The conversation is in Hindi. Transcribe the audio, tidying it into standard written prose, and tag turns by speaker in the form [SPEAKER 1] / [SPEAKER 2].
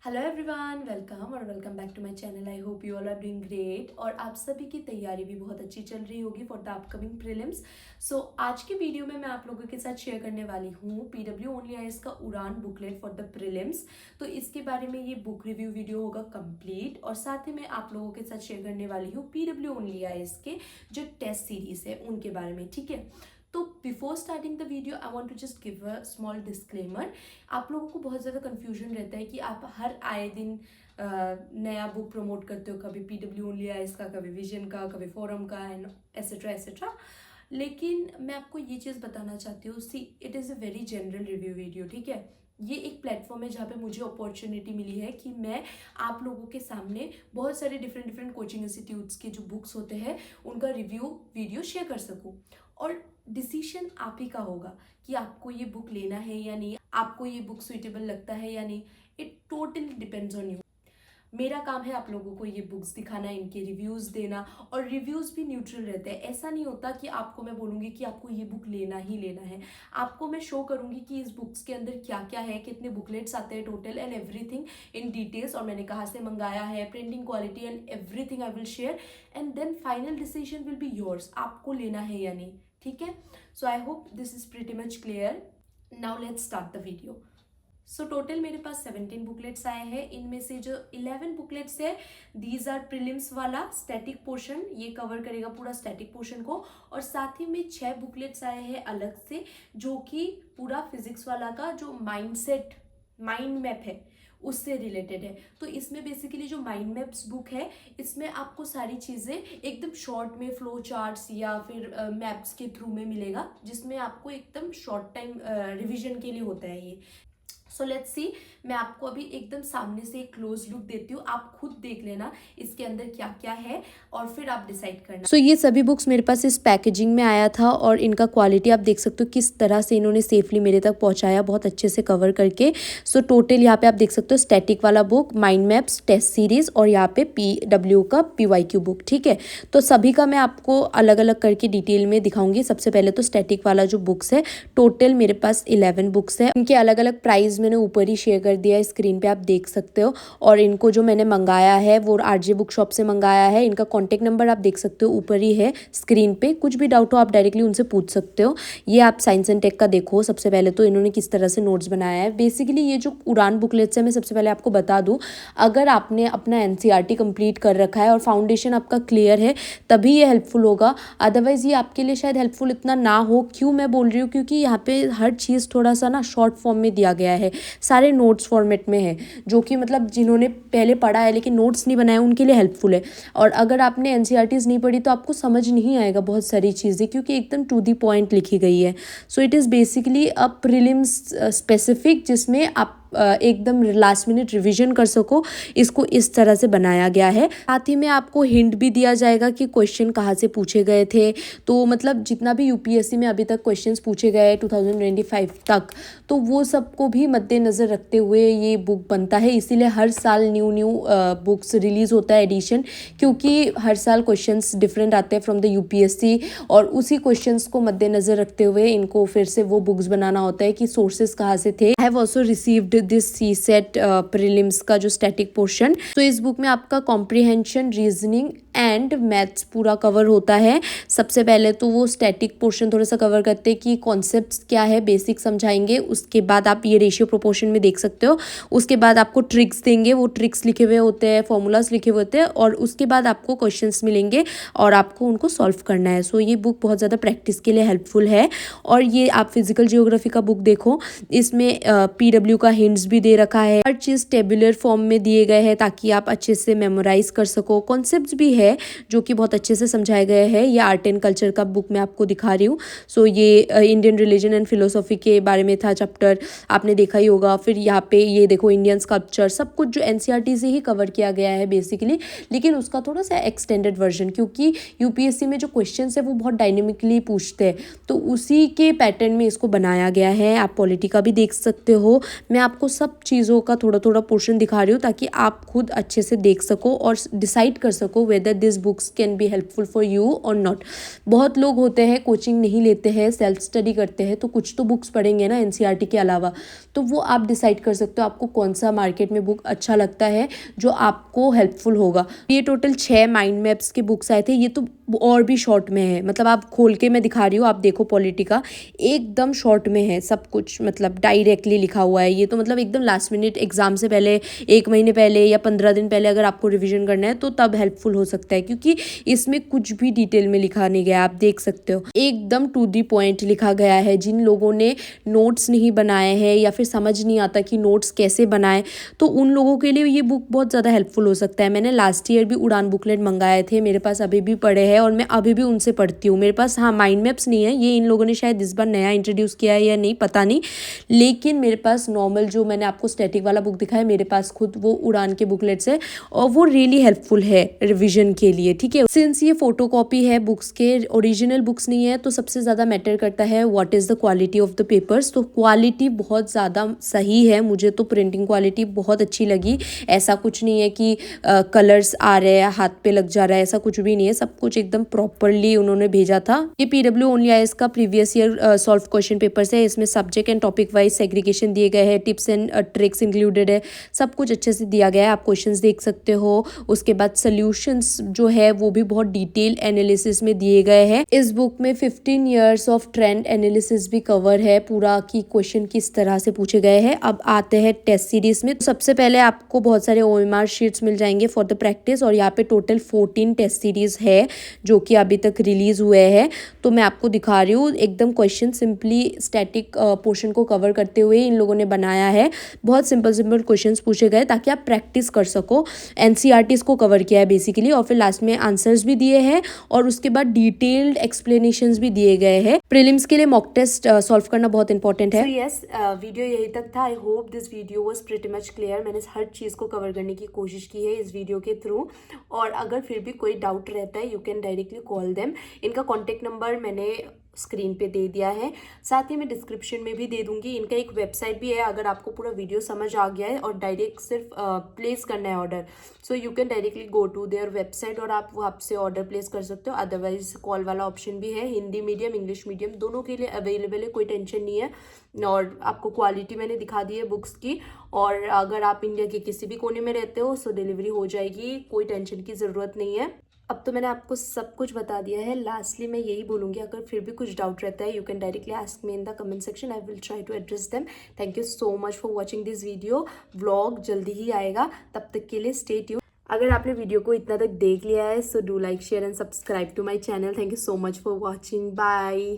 [SPEAKER 1] Hello everyone, welcome back to my channel. I hope you all are doing great और आप सभी की तैयारी भी बहुत अच्छी चल रही होगी फॉर द अपकमिंग प्रीलिम्स। सो आज के वीडियो में मैं आप लोगों के साथ शेयर करने वाली हूँ पीडब्ल्यू ओनली आईएएस का उड़ान बुकलेट फॉर द प्रीलिम्स। तो इसके बारे में ये बुक रिव्यू वीडियो होगा कंप्लीट, और साथ ही मैं आप लोगों के साथ शेयर करने वाली हूँ पीडब्ल्यू ओनली आईएएस के जो टेस्ट सीरीज है उनके बारे में। ठीक है, तो before starting the video I want to just give a small disclaimer. आप लोगों को बहुत ज़्यादा कन्फ्यूजन रहता है कि आप हर आए दिन नया बुक प्रमोट करते हो, कभी पीडब्ल्यू ओनली आईएएस का, कभी विजन का, कभी फोरम का एंड एसेट्रा एसेट्रा। लेकिन मैं आपको ये चीज़ बताना चाहती हूँ, see it is a very general review video. ठीक है, ये एक प्लेटफॉर्म है जहाँ पे मुझे अपॉर्चुनिटी मिली है कि मैं आप लोगों के सामने बहुत सारे डिफरेंट कोचिंग इंस्टीट्यूट्स के जो बुक्स होते हैं उनका रिव्यू वीडियो शेयर कर सकूँ। और डिसीशन आप ही का होगा कि आपको ये बुक लेना है या नहीं, आपको ये बुक सुइटेबल लगता है या नहीं। It totally depends on you. मेरा काम है आप लोगों को ये बुक्स दिखाना, इनके रिव्यूज़ देना, और रिव्यूज़ भी न्यूट्रल रहते हैं। ऐसा नहीं होता कि आपको मैं बोलूँगी कि आपको ये बुक लेना ही लेना है। आपको मैं शो करूँगी कि इस बुक्स के अंदर क्या क्या है, कितने बुकलेट्स आते हैं total and everything in details, और मैंने कहाँ से मंगाया है, printing quality and everything I will share, and then final decision will be yours, आपको लेना है या नहीं। ठीक है, so I hope this is pretty much clear. Now let's start the video. So total मेरे पास 17 बुकलेट्स आए हैं। इनमें से जो 11 बुकलेट्स है दीज आर प्रीलिम्स वाला स्टैटिक पोर्शन, ये कवर करेगा पूरा स्टैटिक पोर्शन को, और साथ ही में 6 बुकलेट्स आए हैं अलग से जो कि पूरा फिजिक्स वाला का जो माइंडसेट माइंड मैप है उससे रिलेटेड है। तो इसमें बेसिकली जो माइंड मैप्स बुक है इसमें आपको सारी चीज़ें एकदम शॉर्ट में फ्लो चार्ट्स या फिर मैप्स के थ्रू में मिलेगा, जिसमें आपको एकदम शॉर्ट टाइम रिवीजन के लिए होता है ये। सो लेट्स सी, मैं आपको अभी एकदम सामने से एक क्लोज लुक देती हूँ, आप खुद देख लेना इसके अंदर क्या क्या है और फिर आप डिसाइड करना। सो ये सभी बुक्स मेरे पास इस पैकेजिंग में आया था, और इनका क्वालिटी आप देख सकते हो किस तरह से इन्होंने सेफली मेरे तक पहुंचाया, बहुत अच्छे से कवर करके। सो टोटल यहाँ पे आप देख सकते हो स्टैटिक वाला book, mind maps, test series, और यहाँ पे PW का PYQ बुक। ठीक है, तो सभी का मैं आपको अलग अलग करके डिटेल में दिखाऊंगी। सबसे पहले तो स्टैटिक वाला जो बुक्स है, टोटल मेरे पास 11 बुक्स है। इनके अलग अलग प्राइस मैंने ऊपर ही शेयर कर दिया है, स्क्रीन पे आप देख सकते हो। और इनको जो मैंने मंगाया है वो RJ बुक शॉप से मंगाया है। इनका कॉन्टेक्ट नंबर आप देख सकते हो ऊपर ही है स्क्रीन पे। कुछ भी डाउट हो आप डायरेक्टली उनसे पूछ सकते हो। ये आप साइंस एंड टेक का देखो, सबसे पहले तो इन्होंने किस तरह से नोट्स बनाया है। बेसिकली ये जो उड़ान बुकलेट्स है, मैं सबसे पहले आपको बता दूँ, अगर आपने अपना NCERT कंप्लीट कर रखा है और फाउंडेशन आपका क्लियर है तभी ये हेल्पफुल होगा, अदरवाइज़ ये आपके लिए शायद हेल्पफुल इतना ना हो। क्यों मैं बोल रही हूँ, क्योंकि यहाँ पे हर चीज़ थोड़ा सा ना शॉर्ट फॉर्म में दिया गया है, सारे नोट्स फॉर्मेट में है, जो कि मतलब जिन्होंने पहले पढ़ा है लेकिन नोट्स नहीं बनाए उनके लिए हेल्पफुल है। और अगर आपने NCERTs नहीं पढ़ी तो आपको समझ नहीं आएगा बहुत सारी चीज़ें, क्योंकि एकदम टू दी पॉइंट लिखी गई है। So it is basically a prelims specific, जिसमें आप एकदम लास्ट मिनट रिवीजन कर सको, इसको इस तरह से बनाया गया है। साथ ही में आपको हिंट भी दिया जाएगा कि क्वेश्चन कहाँ से पूछे गए थे। तो मतलब जितना भी UPSC में अभी तक क्वेश्चंस पूछे गए 2025 तक, तो वो सबको भी मद्देनज़र रखते हुए ये बुक बनता है। इसीलिए हर साल न्यू बुक्स रिलीज़ होता है एडिशन, क्योंकि हर साल क्वेश्चंस डिफरेंट आते हैं फ्रॉम द UPSC, और उसी क्वेश्चंस को मद्देनज़र रखते हुए इनको फिर से वो बुक्स बनाना होता है कि सोर्सेज कहाँ से थे। I have also received this CSET prelims का जो स्टैटिक पोर्शन। तो इस बुक में आपका कॉम्प्रिहेंशन, रीजनिंग एंड मैथ्स पूरा कवर होता है। सबसे पहले तो वो स्टैटिक पोर्शन थोड़ा सा कवर करते हैं कि कॉन्सेप्ट्स क्या है, बेसिक समझाएंगे। उसके बाद आप ये रेशियो प्रोपोर्शन में देख सकते हो। उसके बाद आपको ट्रिक्स देंगे, वो ट्रिक्स लिखे हुए होते हैं, फॉर्मूलाज लिखे हुए होते हैं, और उसके बाद आपको क्वेश्चंस मिलेंगे और आपको उनको सॉल्व करना है। सो ये बुक बहुत ज़्यादा प्रैक्टिस के लिए हेल्पफुल है। और ये आप फिजिकल जियोग्राफी का बुक देखो, इसमें PW का हिंट्स भी दे रखा है। हर चीज़ टेबुलर फॉर्म में दिए गए हैं ताकि आप अच्छे से मेमोराइज कर सको। कॉन्सेप्ट्स भी है जो कि बहुत अच्छे से समझाए गए हैं। ये आर्ट एंड कल्चर का बुक मैं आपको दिखा रही हूँ। सो ये इंडियन रिलीजन एंड फिलोसॉफी के बारे में था चैप्टर, आपने देखा ही होगा। फिर यहाँ पे ये देखो इंडियन स्कल्पचर, सब कुछ जो NCERT से ही कवर किया गया है बेसिकली, लेकिन उसका थोड़ा सा एक्सटेंडेड वर्जन, क्योंकि UPSC में जो क्वेश्चन है वो बहुत डायनेमिकली पूछते हैं, तो उसी के पैटर्न में इसको बनाया गया है। आप पॉलिटी का भी देख सकते हो। मैं आपको सब चीज़ों का थोड़ा थोड़ा पोर्शन दिखा रही हूँ ताकि आप खुद अच्छे से देख सको और डिसाइड कर सको whether that this books can be helpful for you और नॉट। बहुत लोग होते हैं कोचिंग नहीं लेते हैं, सेल्फ स्टडी करते हैं, तो कुछ तो बुक्स पढ़ेंगे ना एनसीईआरटी के अलावा, तो वो आप डिसाइड कर सकते हो आपको कौन सा मार्केट में बुक अच्छा लगता है जो आपको हेल्पफुल होगा। ये टोटल 6 माइंड मैप्स के बुक्स आए थे। ये तो और भी शॉर्ट में है, मतलब आप खोल के मैं दिखा रही हूँ, आप देखो पॉलिटी का एकदम शॉर्ट में है सब कुछ, मतलब डायरेक्टली लिखा हुआ है। ये तो मतलब एकदम लास्ट मिनट एग्जाम से पहले 1 महीने पहले या 15 दिन पहले अगर आपको रिवीजन करना है तो तब हेल्पफुल हो सकता है, क्योंकि इसमें कुछ भी डिटेल में लिखा नहीं गया, आप देख सकते हो एकदम टू दी पॉइंट लिखा गया है। जिन लोगों ने नोट्स नहीं बनाए हैं या फिर समझ नहीं आता कि नोट्स कैसे बनाए, तो उन लोगों के लिए ये बुक बहुत ज़्यादा हेल्पफुल हो सकता है। मैंने लास्ट ईयर भी उड़ान बुकलेट मंगाए थे, मेरे पास अभी भी पड़े हैं और मैं अभी भी उनसे पढ़ती हूँ। मेरे पास हाँ माइंड मैप्स नहीं है, ये इन लोगों ने शायद इस बार नया इंट्रोड्यूस किया है या नहीं पता नहीं, लेकिन मेरे पास नॉर्मल जो मैंने आपको स्टैटिक वाला बुक दिखाया मेरे पास खुद वो उड़ान के बुकलेट्स है और वो रियली हेल्पफुल है रिविजन के लिए, ठीक है। सिंस ये फोटोकॉपी है बुक्स के, ओरिजिनल बुक्स नहीं है, तो सबसे ज़्यादा मैटर करता है what is the quality of the papers. तो क्वालिटी बहुत ज़्यादा सही है, मुझे तो प्रिंटिंग क्वालिटी बहुत अच्छी लगी। ऐसा कुछ नहीं है कि कलर्स आ रहे हैं हाथ पे लग जा रहा है, ऐसा कुछ भी नहीं है, सब कुछ एकदम प्रॉपरली उन्होंने भेजा था। ये PW ओनली आईएएस का previous year solve question papers है। इसमें subject and topic wise segregation दिए गए हैं, टिप्स एंड ट्रिक्स इंक्लूडेड है, सब कुछ अच्छे से दिया गया है। आप क्वेश्चंस देख सकते हो, उसके बाद सोल्यूशंस जो है वो भी बहुत डिटेल एनालिसिस में दिए गए हैं। इस बुक में 15 ईयर्स ऑफ ट्रेंड एनालिसिस भी कवर है पूरा, की क्वेश्चन किस तरह से पूछे गए हैं। अब आते हैं टेस्ट सीरीज में। तो सबसे पहले आपको बहुत सारे OMR शीट्स मिल जाएंगे फॉर द प्रैक्टिस, और यहाँ पे टोटल 14 टेस्ट सीरीज है जो कि अभी तक रिलीज हुए हैं। तो मैं आपको दिखा रही हूँ एकदम क्वेश्चन सिंपली स्टैटिक पोर्शन को कवर करते हुए इन लोगों ने बनाया है। बहुत सिंपल सिंपल क्वेश्चंस पूछे गए ताकि आप प्रैक्टिस कर सको। एनसीईआरटी को कवर किया है बेसिकली, और फिर लास्ट में आंसर्स भी दिए हैं और उसके बाद डिटेल्ड एक्सप्लेनेशंस भी दिए गए हैं। प्रीलिम्स के लिए मॉक टेस्ट सॉल्व करना बहुत इंपॉर्टेंट है। यस, वीडियो यही तक था। आई hope this video was pretty much clear. मैंने हर चीज़ को कवर करने की कोशिश की है इस वीडियो के थ्रू, और अगर फिर भी कोई डाउट रहता है you can directly call them. इनका कॉन्टेक्ट नंबर मैंने स्क्रीन पे दे दिया है, साथ ही मैं डिस्क्रिप्शन में भी दे दूंगी। इनका एक वेबसाइट भी है, अगर आपको पूरा वीडियो समझ आ गया है और डायरेक्ट सिर्फ प्लेस करना है order, so you can directly go to their website और आप वहाँ से ऑर्डर प्लेस कर सकते हो। अदरवाइज कॉल वाला ऑप्शन भी है, हिंदी मीडियम इंग्लिश मीडियम दोनों के लिए अवेलेबल है, कोई टेंशन नहीं है। और आपको क्वालिटी मैंने दिखा दी है बुक्स की, और अगर आप इंडिया के किसी भी कोने में रहते हो सो डिलीवरी हो जाएगी, कोई टेंशन की ज़रूरत नहीं है। अब तो मैंने आपको सब कुछ बता दिया है। लास्टली मैं यही बोलूँगी, अगर फिर भी कुछ डाउट रहता है you can directly ask me in the comment section, I will try to address them. Thank you so much for watching this video. Vlog जल्दी ही आएगा, तब तक के लिए स्टे ट्यून्ड। अगर आपने वीडियो को इतना तक देख लिया है so do like share and subscribe to my channel. Thank you so much for watching, bye.